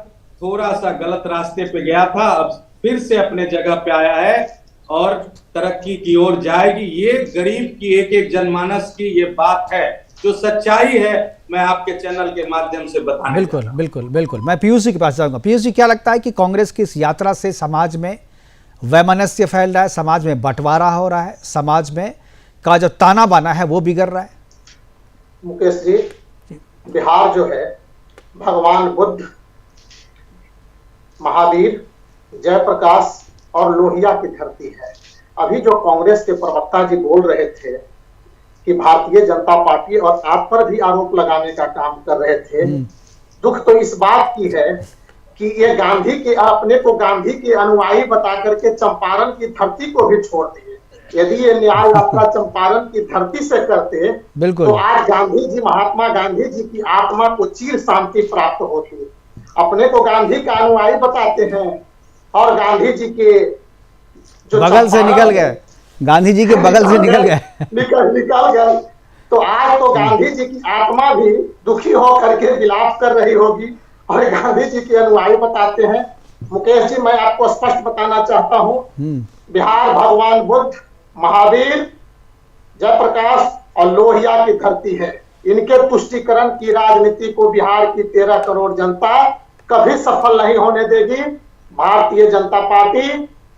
थोड़ा सा गलत रास्ते पे गया था, अब फिर से अपने जगह पे आया है और तरक्की की ओर जाएगी। ये गरीब की एक एक जनमानस की ये बात है, जो सच्चाई है, मैं आपके चैनल के माध्यम से बताने। बिल्कुल बिल्कुल बिल्कुल। मैं पीयूष जी के पास जाऊंगा। पीयूष जी, क्या लगता है कि कांग्रेस की इस यात्रा से समाज में वैमनस्य फैल रहा है, समाज में बंटवारा हो रहा है, समाज में का जो ताना बाना है वो बिगड़ रहा है? मुकेश जी, बिहार जो है भगवान बुद्ध, महावीर, जयप्रकाश और लोहिया की धरती है। अभी जो कांग्रेस के प्रवक्ता जी बोल रहे थे कि भारतीय जनता पार्टी, और आप पर भी आरोप लगाने का काम कर रहे थे, दुख तो इस बात की है कि ये गांधी के, अपने को गांधी के अनुयायी बता करके चंपारण की धरती को भी छोड़ दिए। यदि ये न्याय यात्रा चंपारण की धरती से करते तो आज गांधी जी, महात्मा गांधी जी की आत्मा को चिर शांति प्राप्त होती। अपने को गांधी का अनुयायी बताते हैं और गांधी जी के जो बगल से निकल गए, गांधी जी के बगल से निकल गए, निकल गए, तो आज तो गांधी जी की आत्मा भी दुखी हो करके विलाप कर रही होगी और गांधी जी के अनुयायी बताते हैं। मुकेश जी, मैं आपको स्पष्ट बताना चाहता हूँ, बिहार भगवान बुद्ध, महावीर, जयप्रकाश और लोहिया की धरती है। इनके तुष्टीकरण की राजनीति को बिहार की 13 करोड़ जनता कभी सफल नहीं होने देगी। भारतीय जनता पार्टी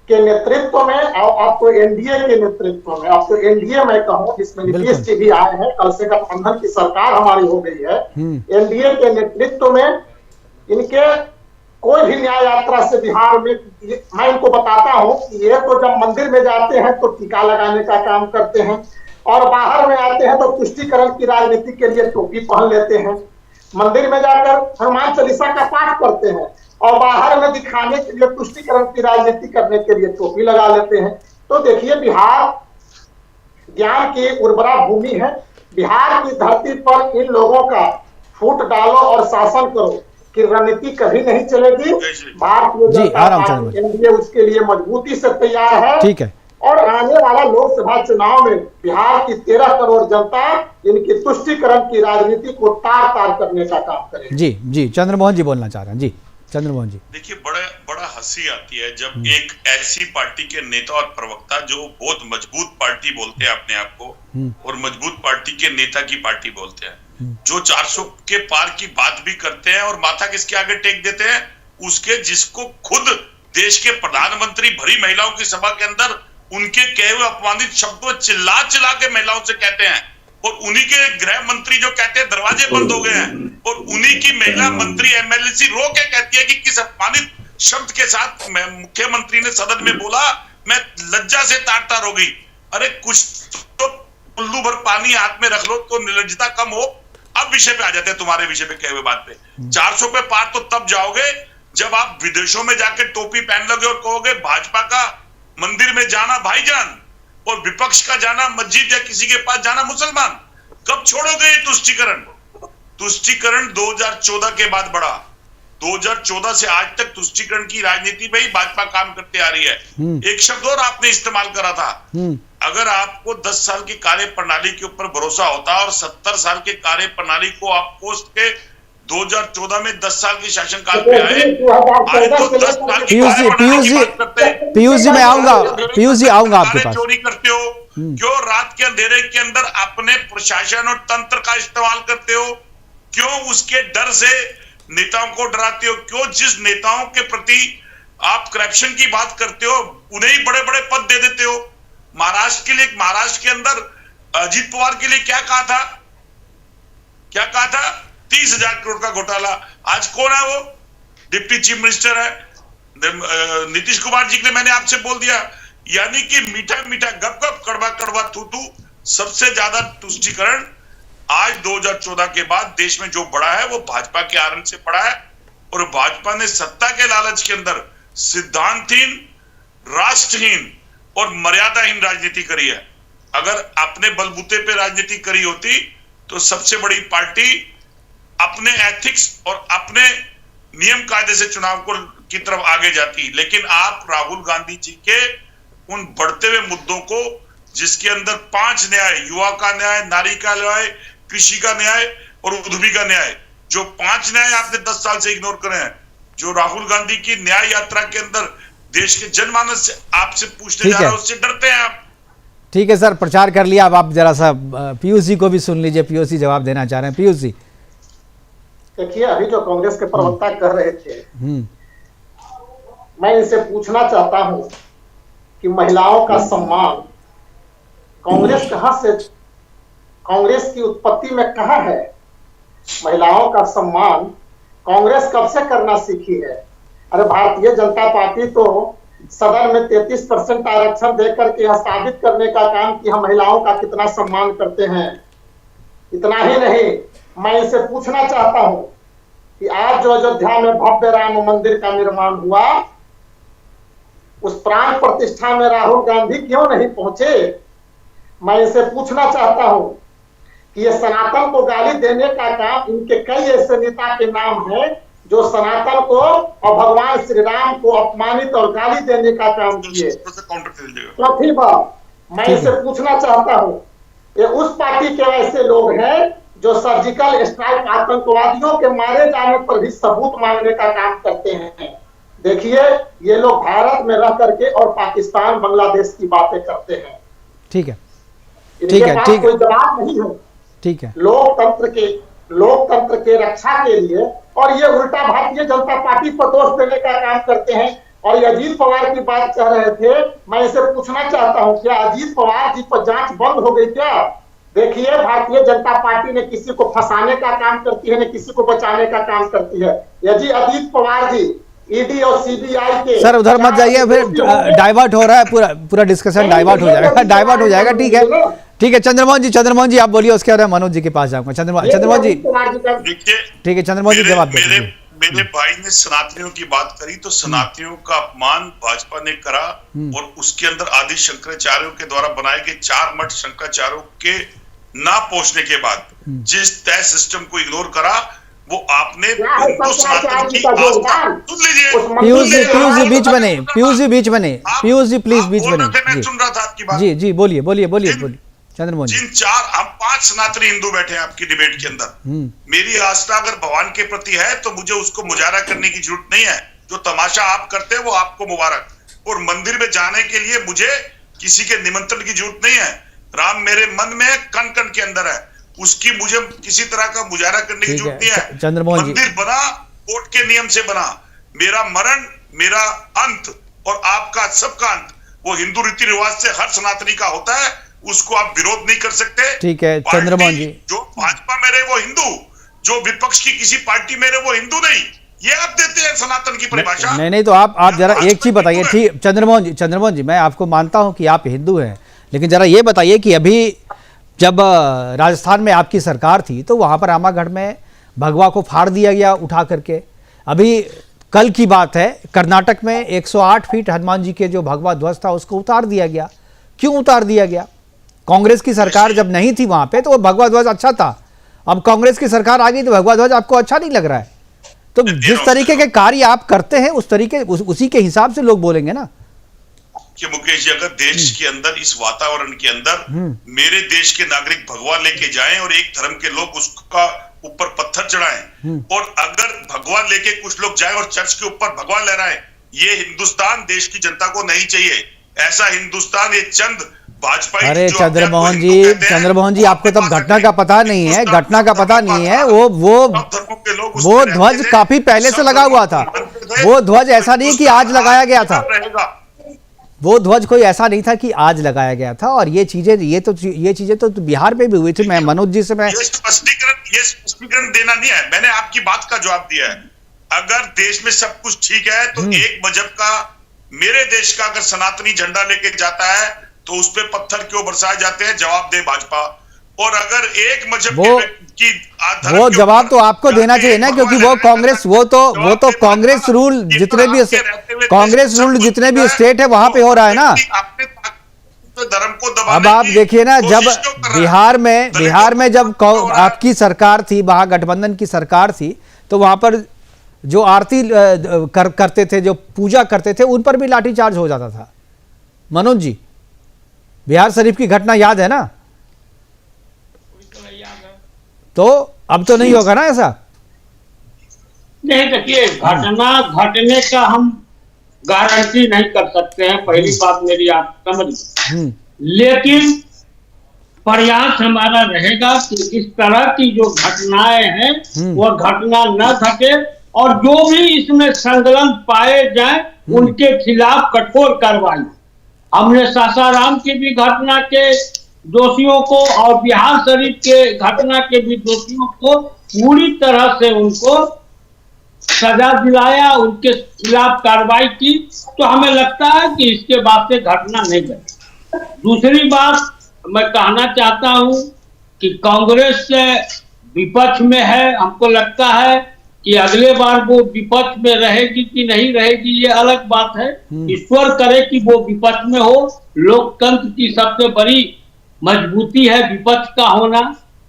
के नेतृत्व में, और अब तो एनडीए के नेतृत्व में, अब तो एनडीए मैं कहूँ जिसमें नीतीश जी भी आए हैं, कल से गठबंधन की सरकार हमारी हो गई है, एनडीए के नेतृत्व में इनके कोई भी न्याय यात्रा से बिहार में, मैं इनको बताता हूँ कि ये तो जब मंदिर में जाते हैं तो टीका लगाने का काम करते हैं और बाहर में आते हैं तो तुष्टीकरण की राजनीति के लिए टोपी पहन लेते हैं। मंदिर में जाकर हनुमान चालीसा का पाठ करते हैं और बाहर में दिखाने के लिए, तुष्टीकरण की राजनीति करने के लिए टोपी लगा लेते हैं। तो देखिए, बिहार ज्ञान की उर्वरा भूमि है। बिहार की धरती पर इन लोगों का फूट डालो और शासन करो की रणनीति कभी नहीं चलेगी। भारतीय जनता पार्टी, एनडीए उसके लिए मजबूती से तैयार है। ठीक है। और आने वाला लोकसभा चुनाव में बिहार की 13 करोड़ जनता इनकी तुष्टीकरण की राजनीति को तार तार करने का काम करेगी। जी जी, चंद्रमोहन जी बोलना चाह रहे हैं। जी चंद्रमोहन जी। देखिए, बड़ा हंसी आती है जब एक ऐसी पार्टी के नेता और प्रवक्ता जो बहुत मजबूत पार्टी बोलते हैं अपने आप को, और मजबूत पार्टी के नेता की पार्टी बोलते हैं, जो 400 के पार की बात भी करते हैं और माथा किसके आगे टेक देते हैं, उसके जिसको खुद देश के प्रधानमंत्री भरी महिलाओं की सभा के अंदर उनके कहे हुए अपमानित शब्दों चिल्ला चिल्ला के महिलाओं से कहते हैं, और उन्हीं के गृह मंत्री जो कहते हैं दरवाजे बंद हो गए हैं, और उन्हीं की महिला मंत्री एमएलसी रो के कहती है कि किस अपमानित शब्द के साथ मुख्यमंत्री ने सदन में बोला, मैं लज्जा से तार तार हो गई। अरे कुछ तो उल्लू भर पानी हाथ में रख लो तो निर्लज्जता कम हो। अब विषय पे आ जाते हैं, तुम्हारे विषय पे कहे हुए बात पे। 400 पे पार तो तब जाओगे जब आप विदेशों में जाके टोपी पहन लोगे और कहोगे भाजपा का मंदिर में जाना भाईजान और विपक्ष का जाना मस्जिद या किसी के पास जाना मुसलमान। कब छोड़ोगे ये तुष्टीकरण? तुष्टीकरण 2014 के बाद बढ़ा। 2014 से आज तक तुष्टीकरण की राजनीति में ही भाजपा काम करते आ रही है। एक शब्द और आपने इस्तेमाल करा था, अगर आपको 10 साल की कार्य प्रणाली के ऊपर भरोसा होता और 70 साल के कार्य प्रणाली को आप पोस्ट के 2014 में 10 साल के शासनकाल पे आए तो 10 साल की पीयूष जी मैं आऊंगा, पीयूष जी आऊंगा आपके पास। चोरी करते हो क्यों? रात के अंधेरे के अंदर अपने प्रशासन और तंत्र का इस्तेमाल करते हो क्यों? उसके डर से नेताओं को डराते हो क्यों? जिस नेताओं के प्रति आप करप्शन की बात करते हो उन्हें ही बड़े बड़े पद दे देते हो। महाराष्ट्र के अंदर अजीत पवार के लिए क्या कहा था? 30,000 करोड़ का घोटाला। आज कौन है वो? डिप्टी चीफ मिनिस्टर है नीतीश कुमार जी के लिए। मैंने आपसे बोल दिया, यानी कि मीठा मीठा गप गप कड़वा कड़वा थू थू। सबसे ज्यादा तुष्टीकरण आज 2014 के बाद देश में जो बढ़ा है वो भाजपा के आरण से बढ़ा है। और भाजपा ने सत्ता के लालच के अंदर सिद्धांतहीन, राष्ट्रहीन और मर्यादाहीन राजनीति करी है। अगर अपने बलबूते पे राजनीति करी होती तो सबसे बड़ी पार्टी अपने एथिक्स और अपने नियम कायदे से चुनाव की तरफ आगे जाती। लेकिन आप राहुल गांधी जी के उन बढ़ते हुए मुद्दों को, जिसके अंदर 5 न्याय, युवा का न्याय, नारी का न्याय, कृषि का न्याय और उद्यमी का न्याय, जो 5 न्याय आपने 10 साल से इग्नोर करे हैं, जो राहुल गांधी की न्याय यात्रा के अंदर देश के जनमानस से आपसे पूछने जा रहे हैं, उससे डरते हैं आप। ठीक है सर, प्रचार कर लिया। अब आप जरा सा पीयूष जी को भी सुन लीजिए, पीयूष जी जवाब देना चाह रहे हैं। पीयूष जी देखिए, अभी जो कांग्रेस के प्रवक्ता कर रहे थे, मैं इनसे पूछना चाहता हूं कि महिलाओं का सम्मान कांग्रेस कहां से, कांग्रेस की उत्पत्ति में कहां है? महिलाओं का सम्मान कांग्रेस कब से करना सीखी है? अरे भारतीय जनता पार्टी तो सदन में 33% आरक्षण देकर के यह साबित करने का काम कि हम महिलाओं का कितना सम्मान करते हैं। इतना ही नहीं, मैं इसे पूछना चाहता हूं कि आज जो अयोध्या में भव्य राम मंदिर का निर्माण हुआ, उस प्राण प्रतिष्ठा में राहुल गांधी क्यों नहीं पहुंचे? मैं इसे पूछना चाहता हूं कि ये सनातन को गाली देने का काम, इनके कई ऐसे नेता के नाम हैं जो सनातन को और भगवान श्री राम को अपमानित और गाली देने का काम किए। चौथी बात, मैं इसे पूछना चाहता हूं, ये उस पार्टी के ऐसे लोग हैं जो सर्जिकल स्ट्राइक आतंकवादियों के मारे जाने पर भी सबूत मांगने का काम करते हैं। देखिए, ये लोग भारत में रह करके और पाकिस्तान, बांग्लादेश की बातें करते हैं। ठीक है, ठीक है, ठीक है, कोई जवाब नहीं है। ठीक है, लोकतंत्र के रक्षा के लिए, और ये उल्टा भारतीय जनता पार्टी पर दोष देने का काम करते हैं। और ये अजीत पवार की बात कह रहे थे, मैं इसे पूछना चाहता हूं, क्या अजीत पवार जी पर जांच बंद हो गई क्या? देखिए, भारतीय जनता पार्टी ने किसी को फंसाने का काम करती है, न किसी को बचाने का काम करती है। यदि अजीत पवार जी ईडी और सीबीआई के, सर उधर मत जाइए, फिर डाइवर्ट हो रहा है, पूरा डिस्कशन डाइवर्ट हो जाएगा। ठीक है चंद्रमोहन जी आप बोलिए, उसके बाद मनोज जी के पास जाऊंगा। चंद्रमोहन जी, ठीक है चंद्रमोहन जी जवाब दीजिए। मेरे भाई ने सनातनियों की बात करी, तो सनातनियों का अपमान भाजपा ने करा और उसके अंदर आदि शंकराचार्यों के द्वारा बनाए गए 4 मठ शंकराचार्यों के ना पहुंचने के बाद जिस तय सिस्टम को इग्नोर करा, वो आपने हिंदू सनातन की आस्था, सुन लीजिए पीयूष जी बीच में नहीं, पीयूष जी प्लीज बीच में नहीं, मैं सुन रहा था आपकी बात। जी बोलिए चंद्रमोहन जी। जिन 4 हम 5 सनातनी हिंदू बैठे हैं आपकी डिबेट के अंदर, मेरी आस्था अगर भगवान के प्रति है तो मुझे उसको मुजाहरा करने की जरूरत नहीं है। जो तमाशा आप करते हैं वो आपको मुबारक। और मंदिर में जाने के लिए मुझे किसी के निमंत्रण की जरूरत नहीं है। राम मेरे मन में कण कण के अंदर है, उसकी मुझे किसी तरह का मुजाहरा करने की जरूरत नहीं है। मंदिर बना कोर्ट के नियम से बना, मेरा मरण, मेरा अंत और आपका सबका अंत वो हिंदू रीति रिवाज से हर सनातनी का होता है, उसको आप विरोध नहीं कर सकते। ठीक है चंद्रमोहन जी, जो भाजपा में रहे वो हिंदू, जो विपक्ष की किसी पार्टी में रहे वो हिंदू नहीं, ये आप देते हैं सनातन की परिभाषा। नहीं तो आप जरा एक चीज बताइए। ठीक चंद्रमोहन जी मैं आपको मानता हूं कि आप हिंदू हैं, लेकिन जरा ये बताइए कि अभी जब राजस्थान में आपकी सरकार थी तो वहां पर आमागढ़ में भगवा को फाड़ दिया गया उठा करके। अभी कल की बात है, कर्नाटक में 108 फीट हनुमान जी के जो भगवा ध्वज था उसको उतार दिया गया। क्यों उतार दिया गया? कांग्रेस की सरकार जब नहीं थी वहां पे तो वो भगवा ध्वज अच्छा था। अब कांग्रेस की सरकार आ गई तो भगवा ध्वज आपको अच्छा नहीं लग रहा है। तो जिस तरीके के कार्य आप करते हैं उसी के हिसाब से लोग बोलेंगे ना कि मुकेश जी, अगर देश के अंदर इस वातावरण के अंदर मेरे देश के नागरिक भगवा लेके जाएं और एक धर्म के लोग उसका ऊपर पत्थर चढ़ाएं, और अगर भगवा लेके कुछ लोग जाएं और चर्च के ऊपर भगवा लहराएं, ये हिंदुस्तान देश की जनता को नहीं चाहिए। ऐसा हिंदुस्तान ये चंद भाजपा। अरे चंद्रमोहन जी, आपको तब घटना का पता नहीं है, घटना का पता नहीं है। वो ध्वज काफी पहले से लगा हुआ था। वो ध्वज ऐसा नहीं कि आज लगाया गया था। वो ध्वज कोई ऐसा नहीं था कि आज लगाया गया था। और ये चीजें तो बिहार में भी हुई थी। मैं मनोज जी से ये स्पष्टीकरण देना नहीं है, मैंने आपकी बात का जवाब दिया है। अगर देश में सब कुछ ठीक है तो एक मजहब का, मेरे देश का अगर सनातनी झंडा लेके जाता है तो उस पे पत्थर क्यों बरसाए जाते हैं? जवाब दे भाजपा। और अगर एक मजहब वो जवाब तो आपको देना चाहिए ना, क्योंकि वो कांग्रेस वो तो कांग्रेस रूल जितने भी स्टेट है वहां पे हो रहा है ना। धर्म को दबाने अब आप देखिए ना, जब बिहार में जब आपकी सरकार थी, महागठबंधन की सरकार थी, तो वहां पर जो आरती करते थे, जो पूजा करते थे, उन पर भी लाठीचार्ज हो जाता था। मनोज जी, बिहार शरीफ की घटना याद है ना? तो अब तो नहीं होगा ना ऐसा? नहीं, देखिए, घटना घटने का हम गारंटी नहीं कर सकते हैं, पहली बात मेरी आप समझ। लेकिन प्रयास हमारा रहेगा कि इस तरह की जो घटनाएं हैं वो घटना न घटे, और जो भी इसमें संलग्न पाए जाए उनके खिलाफ कठोर कार्रवाई। हमने सासाराम की भी घटना के दोषियों को और बिहार शरीफ के घटना के भी दोषियों को पूरी तरह से उनको सजा दिलाया, उनके खिलाफ कार्रवाई की। तो हमें लगता है कि इसके बाद से घटना नहीं घटे। दूसरी बात मैं कहना चाहता हूं कि कांग्रेस विपक्ष में है, हमको लगता है कि अगले बार वो विपक्ष में रहेगी कि नहीं रहेगी ये अलग बात है। ईश्वर करे कि वो विपक्ष में हो। लोकतंत्र की सबसे बड़ी मजबूती है विपक्ष का होना।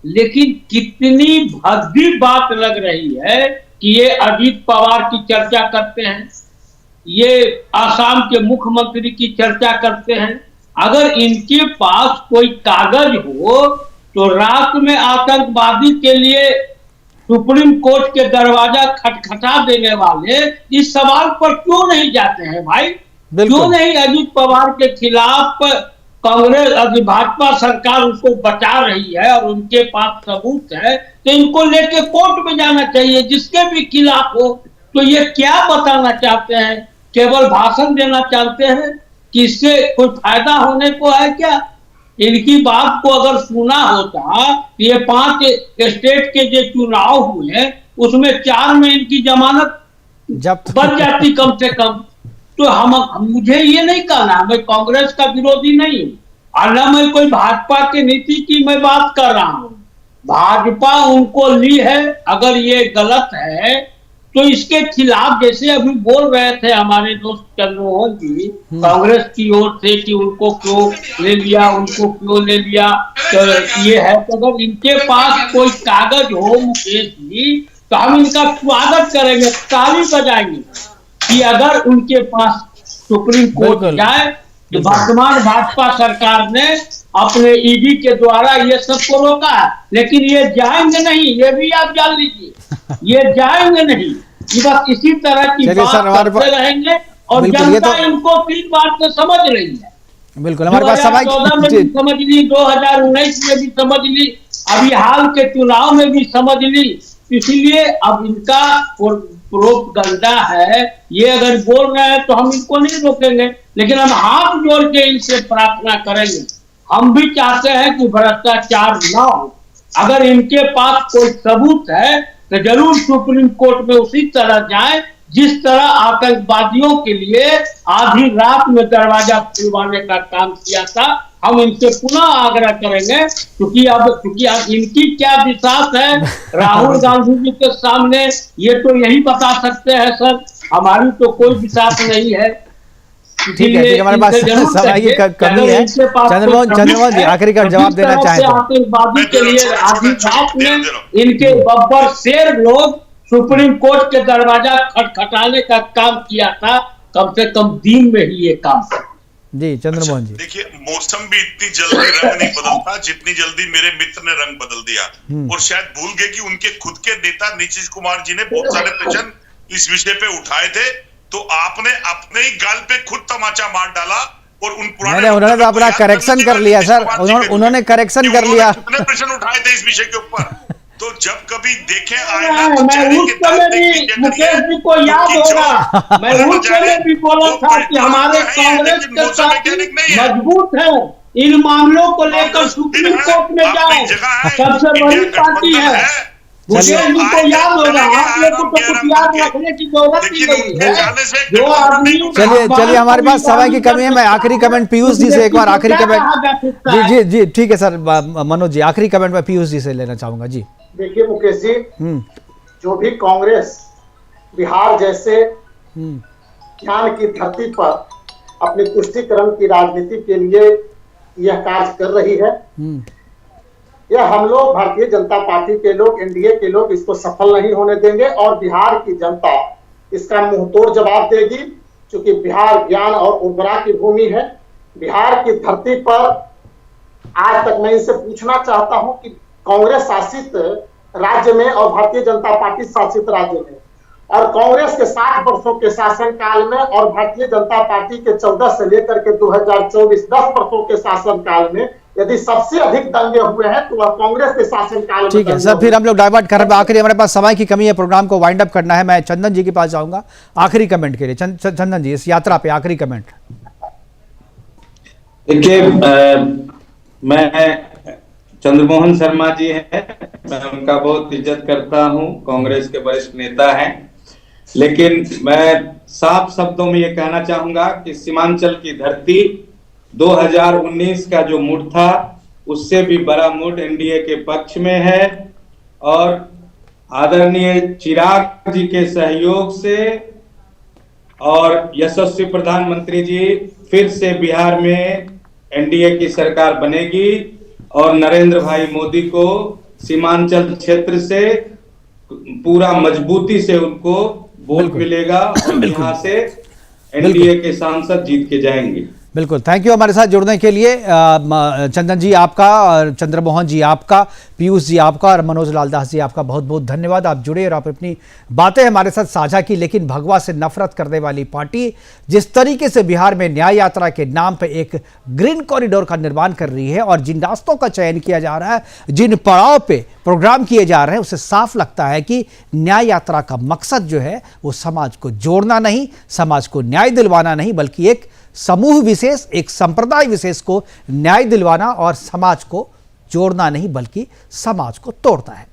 लेकिन कितनी भद्दी बात लग रही है कि ये अजीत पवार की चर्चा करते हैं, ये आसाम के मुख्यमंत्री की चर्चा करते हैं। अगर इनके पास कोई कागज हो तो रात में आतंकवादी के लिए सुप्रीम कोर्ट के दरवाजा खटखटा देने वाले इस सवाल पर क्यों नहीं जाते हैं भाई? क्यों नहीं अजीत पवार के खिलाफ कांग्रेस भाजपा सरकार उसको बचा रही है और उनके पास सबूत है, तो इनको लेके कोर्ट में जाना चाहिए जिसके भी खिलाफ हो। तो ये क्या बताना चाहते हैं? केवल भाषण देना चाहते हैं कि इससे कोई फायदा होने को है क्या? इनकी बात को अगर सुना होता तो ये 5 स्टेट के जो चुनाव हुए उसमें 4 में इनकी जमानत बन जाती कम से कम। तो मुझे ये नहीं कहना, मैं कांग्रेस का विरोधी नहीं हूँ और न मैं कोई भाजपा की नीति की मैं बात कर रहा हूँ। भाजपा उनको ली है, अगर ये गलत है तो इसके खिलाफ, जैसे अभी बोल रहे थे हमारे दोस्त चंद्रमोहन जी कांग्रेस की ओर से कि उनको क्यों ले लिया, उनको क्यों ले लिया, तो ये है। तो अगर इनके पास कोई कागज हो मुकेश जी तो हम इनका स्वागत करेंगे, ताली बजाएंगे कि अगर उनके पास सुप्रीम कोर्ट जाए तो वर्तमान भाजपा सरकार ने अपने ईडी के द्वारा ये सबको रोका है, लेकिन ये जाएंगे नहीं, ये भी आप जान लीजिए, ये जाएंगे नहीं। बस इसी तरह की बात करते रहेंगे और जनता इनको 3 बार से समझ रही है। बिल्कुल, हमारे पास समय 2014 में भी समझ ली, 2019 में भी समझ ली, अभी हाल के चुनाव में भी समझ ली। इसीलिए अब इनका प्रोपगंडा है, ये अगर बोल रहे हैं तो हम इनको नहीं रोकेंगे, लेकिन हम हाथ जोड़ के इनसे प्रार्थना करेंगे। हम भी चाहते हैं कि भ्रष्टाचार न हो। अगर इनके पास कोई सबूत है तो जरूर सुप्रीम कोर्ट में उसी तरह जाए जिस तरह आतंकवादियों के लिए आधी रात में दरवाजा खुलवाने का काम किया था। हम इनसे पुनः आग्रह करेंगे, क्योंकि अब इनकी क्या विश्वास है राहुल गांधी जी के सामने, ये तो यही बता सकते हैं सर। हमारी तो कोई विश्वास नहीं है। ठीक है, हमारे पास समय की कमी है। चंद्रमोहन जी आखिरी का जवाब देना चाहें तो। आतंकवादी के लिए आधी रात में इनके बब्बर शेर लोग सुप्रीम कोर्ट के दरवाजा खटखटाने का काम किया था, कम से कम दिन में ही ये काम किया। जी चंद्रमोहन जी, देखिए मौसम भी इतनी जल्दी रंग नहीं बदलता जितनी जल्दी मेरे मित्र ने रंग बदल दिया, और शायद भूल गए कि उनके खुद के नेता नीतीश कुमार जी ने बहुत सारे प्रश्न इस विषय पे उठाए थे, तो आपने अपने ही गाल पे खुद तमाचा मार डाला और उन पुराने उन्होंने तो अपना करेक्शन कर लिया सर, उन्होंने करेक्शन कर लिया। कितने प्रश्न उठाए थे इस विषय के ऊपर, तो जब कभी देखें मैं उस समय भी मुकेश जी को याद होगा, मैं उस समय भी बोला था कि हमारे कांग्रेस के साथी मजबूत है, इन मामलों को लेकर सुप्रीम कोर्ट में जाओ, सबसे बड़ी पार्टी है। मुकेश जी को याद होगा, आप लोग को तो कुछ याद रखने की जरूरत ही नहीं है। जो आदमी चलिए हमारे पास समय की कमी है। मैं आखिरी कमेंट पीयूष जी से एक बार आखिरी कमेंट जी ठीक है सर, मनोज जी आखिरी कमेंट मैं पीयूष जी से लेना चाहूंगा जी। देखिए मुकेश जी, जो भी कांग्रेस बिहार जैसे ज्ञान की धरती पर अपनी तुष्टीकरण की राजनीति के लिए यह कार्य कर रही है, यह हम लोग भारतीय जनता पार्टी के लोग, एनडीए के लोग इसको सफल नहीं होने देंगे और बिहार की जनता इसका मुंहतोड़ जवाब देगी। क्योंकि बिहार ज्ञान और उर्वरा की भूमि है। बिहार की धरती पर आज तक मैं इनसे पूछना चाहता हूं कि कांग्रेस शासित राज्य में और भारतीय जनता पार्टी शासित राज्य में, और कांग्रेस के 60 वर्षों के शासनकाल में और भारतीय जनता पार्टी के 14 से लेकर के 2024 10 वर्षों के शासनकाल में यदि सबसे अधिक दंगे हुए हैं तो वह कांग्रेस के शासनकाल में। ठीक है सर, फिर हम लोग डाइवर्ट कर रहे हैं। आखिरी हमारे पास समय की कमी है, प्रोग्राम को वाइंड अप करना है। मैं चंदन जी के पास जाऊंगा आखिरी कमेंट के लिए। चंदन जी, इस यात्रा पे आखिरी कमेंट। देखिए मैं चंद्रमोहन शर्मा जी हैं, मैं उनका बहुत इज्जत करता हूं, कांग्रेस के वरिष्ठ नेता हैं, लेकिन मैं साफ शब्दों में ये कहना चाहूंगा कि सीमांचल की धरती 2019 का जो मूड था उससे भी बड़ा मूड एनडीए के पक्ष में है, और आदरणीय चिराग जी के सहयोग से और यशस्वी प्रधानमंत्री जी फिर से बिहार में एनडीए की सरकार बनेगी और नरेंद्र भाई मोदी को सीमांचल क्षेत्र से पूरा मजबूती से उनको वोट मिलेगा और यहाँ से एनडीए के सांसद जीत के जाएंगे। बिल्कुल, थैंक यू हमारे साथ जुड़ने के लिए। चंदन जी आपका, और चंद्रमोहन जी आपका, पीयूष जी आपका और मनोज लाल दास जी आपका बहुत बहुत धन्यवाद। आप जुड़े और आप अपनी बातें हमारे साथ साझा की। लेकिन भगवा से नफरत करने वाली पार्टी जिस तरीके से बिहार में न्याय यात्रा के नाम पर एक ग्रीन कॉरिडोर का निर्माण कर रही है और जिन रास्तों का चयन किया जा रहा है, जिन पड़ाव पे प्रोग्राम किए जा रहे हैं, उससे साफ लगता है कि न्याय यात्रा का मकसद जो है वो समाज को जोड़ना नहीं, समाज को न्याय दिलवाना नहीं, बल्कि एक समूह विशेष, एक संप्रदाय विशेष को न्याय दिलवाना और समाज को जोड़ना नहीं बल्कि समाज को तोड़ना है।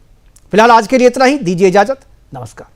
फिलहाल आज के लिए इतना ही, दीजिए इजाजत, नमस्कार।